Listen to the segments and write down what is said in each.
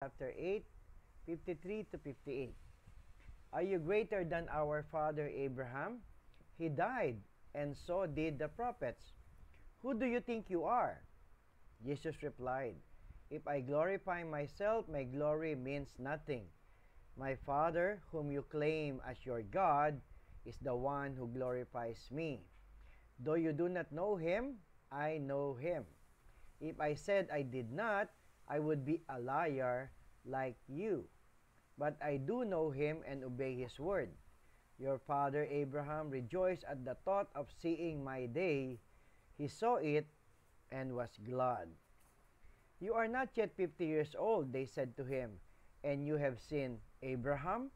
chapter 8, 53 to 58. Are you greater than our father Abraham? He died, and so did the prophets. Who do you think you are? Jesus replied, If I glorify myself, my glory means nothing. My Father, whom you claim as your God, is the one who glorifies me. Though you do not know him, I know him. If I said I did not, I would be a liar like you. But I do know him and obey his word. Your father Abraham rejoiced at the thought of seeing my day. He saw it and was glad. You are not yet 50 years old, they said to him, and you have seen Abraham?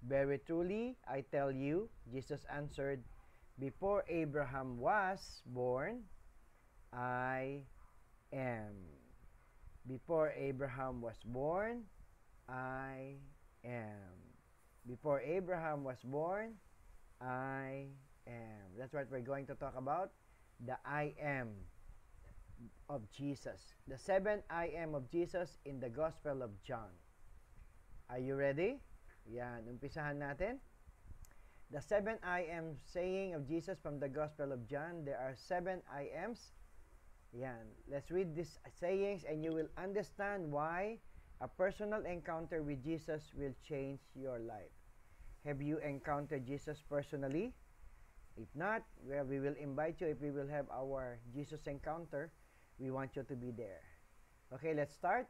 Very truly, I tell you, Jesus answered, before Abraham was born, I am. Before Abraham was born, I am. Before Abraham was born, I am. That's what we're going to talk about. The I am of Jesus. The 7 I am of Jesus in the Gospel of John. Are you ready? Yan, umpisahan natin. The 7 I am saying of Jesus from the Gospel of John. There are 7 I ams. Yan. Let's read these sayings and you will understand why a personal encounter with Jesus will change your life. Have you encountered Jesus personally? If not, well, we will invite you. If we will have our Jesus encounter, we want you to be there. Okay, let's start.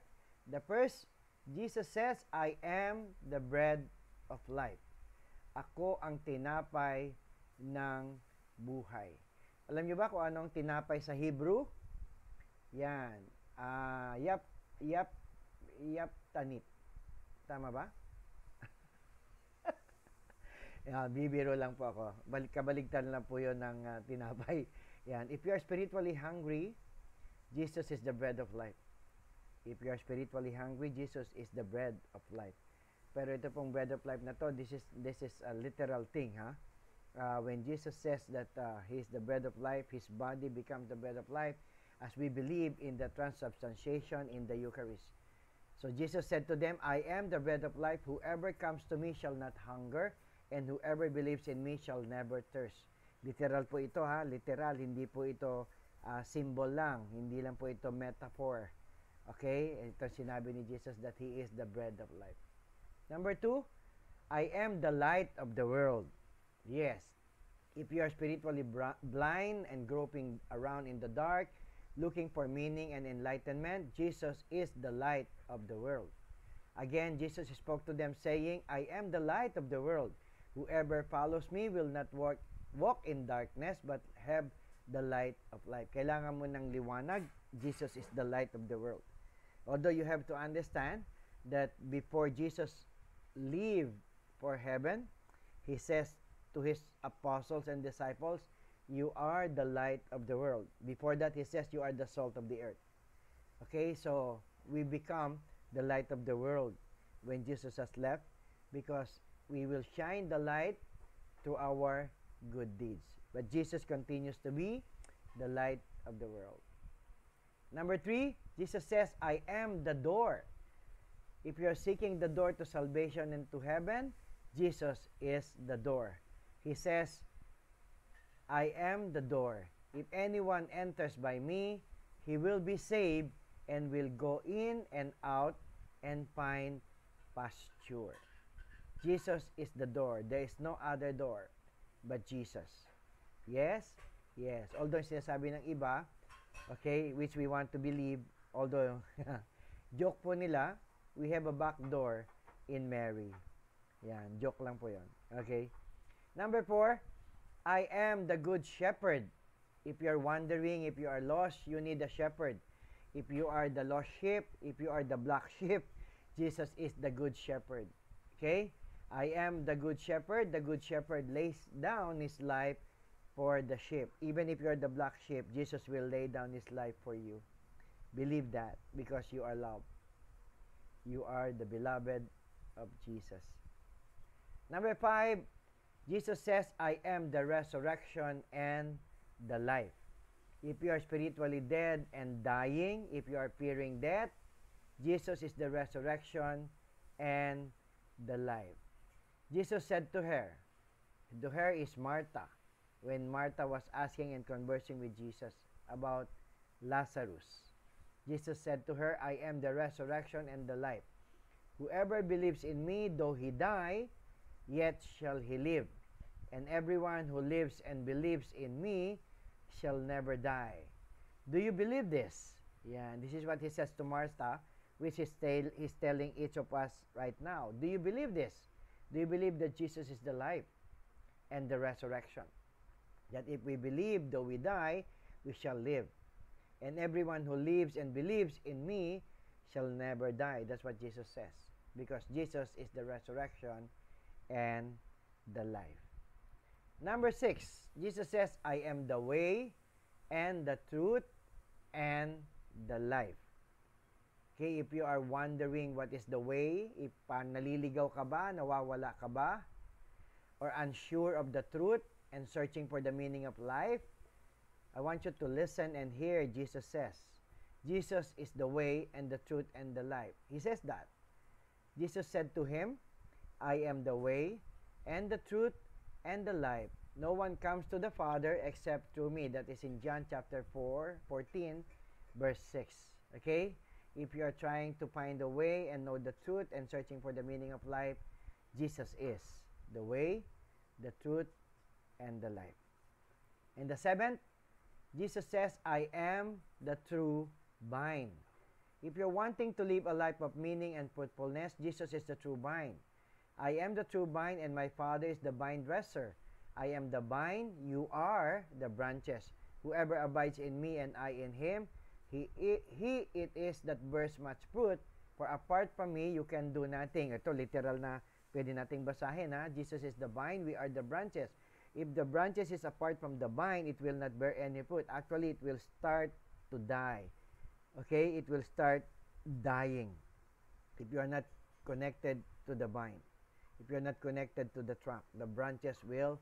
The first, Jesus says, I am the bread of life. Ako ang tinapay ng buhay. Alam niyo ba kung anong tinapay sa Hebrew? Yan. Tanit. Tama ba? Bibiro lang po ako. Kabaligtan lang po yun ng tinapay. Yan. If you are spiritually hungry, Jesus is the bread of life. If you are spiritually hungry, Jesus is the bread of life. Pero ito pong bread of life na to, this is a literal thing, ha? When Jesus says that He is the bread of life, His body becomes the bread of life, as we believe in the transubstantiation in the Eucharist. So Jesus said to them, I am the bread of life. Whoever comes to me shall not hunger, and whoever believes in me shall never thirst. Literal po ito, ha? Literal, hindi po ito symbol lang, hindi lang po ito metaphor. Okay? Ito sinabi ni Jesus that He is the bread of life. Number 2, I am the light of the world. Yes. If you are spiritually blind and groping around in the dark, looking for meaning and enlightenment, Jesus is the light of the world. Again, Jesus spoke to them saying, I am the light of the world. Whoever follows me will not walk in darkness but have the light of life. Kailangan mo ng liwanag. Jesus is the light of the world. Although you have to understand that before Jesus leave for heaven, He says to His apostles and disciples, you are the light of the world. Before that, He says you are the salt of the earth. Okay, so we become the light of the world when Jesus has left, because we will shine the light through our good deeds. But Jesus continues to be the light of the world. Number 3, Jesus says, I am the door. If you are seeking the door to salvation and to heaven, Jesus is the door. He says, I am the door. If anyone enters by me, he will be saved and will go in and out and find pasture. Jesus is the door. There is no other door but Jesus. Yes? Yes. Although sinasabi ng iba, okay, which we want to believe, although joke po nila, we have a back door in Mary. Yan, joke lang po yon. Okay? Number 4, I am the good shepherd. If you are wandering, if you are lost, you need a shepherd. If you are the lost sheep, if you are the black sheep, Jesus is the good shepherd. Okay? I am the good shepherd. The good shepherd lays down his life for the sheep. Even if you are the black sheep, Jesus will lay down his life for you. Believe that, because you are loved. You are the beloved of Jesus. Number 5, Jesus says, I am the resurrection and the life. If you are spiritually dead and dying, if you are fearing death, Jesus is the resurrection and the life. Jesus said to her is Martha, when Martha was asking and conversing with Jesus about Lazarus. Jesus said to her, I am the resurrection and the life. Whoever believes in me, though he die, yet shall he live. And everyone who lives and believes in me shall never die. Do you believe this? Yeah, this is what he says to Martha, which he's telling each of us right now. Do you believe this? Do you believe that Jesus is the life and the resurrection? That if we believe, though we die, we shall live. And everyone who lives and believes in me shall never die. That's what Jesus says. Because Jesus is the resurrection and the life. Number 6, Jesus says, I am the way and the truth and the life. Okay, if you are wondering what is the way, if naliligaw ka ba, nawawala ka ba, or unsure of the truth and searching for the meaning of life, I want you to listen and hear Jesus says. Jesus is the way and the truth and the life. He says that. Jesus said to him, I am the way and the truth and the life. No one comes to the Father except through me. That is in John chapter 14, verse 6. Okay? If you are trying to find the way and know the truth and searching for the meaning of life, Jesus is the way, the truth, and the life. And the 7th, Jesus says, I am the true vine. If you're wanting to live a life of meaning and fruitfulness, Jesus is the true vine. I am the true vine, and my Father is the vine dresser. I am the vine, you are the branches. Whoever abides in me and I in him, he it is that bears much fruit. For apart from me, you can do nothing. Ito, literal na pwede nating basahin. Ha? Jesus is the vine, we are the branches. If the branches is apart from the vine, it will not bear any fruit. Actually, it will start to die. Okay? It will start dying if you are not connected to the vine. If you are not connected to the trunk, the branches will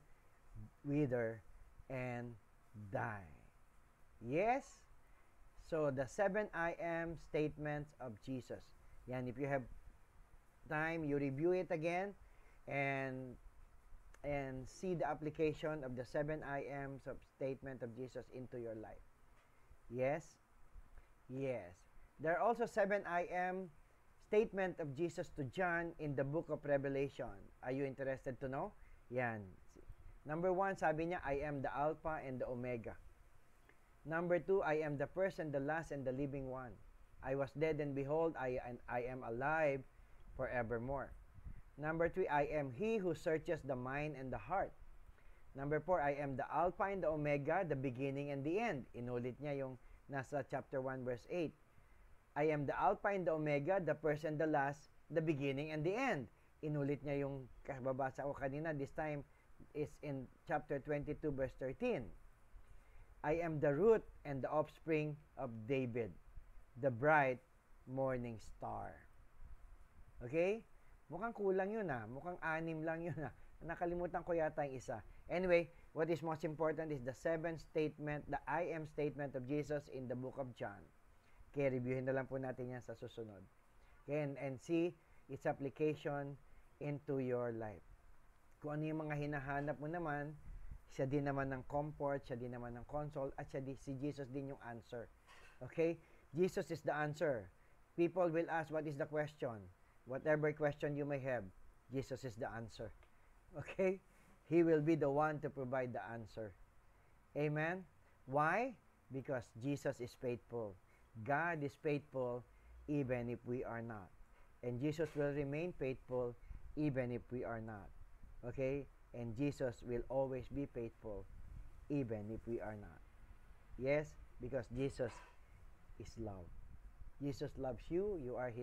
wither and die. Yes? So, the 7 I am statements of Jesus. Yan, if you have time, you review it again and see the application of the 7 I ams of statement of Jesus into your life. Yes? Yes. There are also 7 I am statement of Jesus to John in the book of Revelation. Are you interested to know? Yan. Number 1, sabi niya, I am the Alpha and the Omega. Number 2, I am the first and the last and the living one. I was dead and behold, I am alive forevermore. Number 3, I am he who searches the mind and the heart. Number 4, I am the Alpha and the Omega, the beginning and the end. Inulit niya yung nasa chapter 1 verse 8. I am the Alpha and the Omega, the first and the last, the beginning and the end. Inulit niya yung kababasa ko kanina. This time is in chapter 22 verse 13. I am the root and the offspring of David, the bright morning star. Okay? Mukhang kulang yun Mukhang 6 lang yun Nakalimutan ko yata yung isa. Anyway, what is most important is the 7th statement, the I am statement of Jesus in the book of John. Okay, reviewin na lang po natin yan sa susunod. Okay, and see its application into your life. Kung ano yung mga hinahanap mo naman, siya din naman ng comfort, siya din naman ng console, at si Jesus din yung answer. Okay? Jesus is the answer. People will ask, what is the question? Whatever question you may have, Jesus is the answer. Okay? He will be the one to provide the answer. Amen? Why? Because Jesus is faithful. God is faithful even if we are not. And Jesus will remain faithful even if we are not. Okay? And Jesus will always be faithful even if we are not. Yes? Because Jesus is love. Jesus loves you. You are His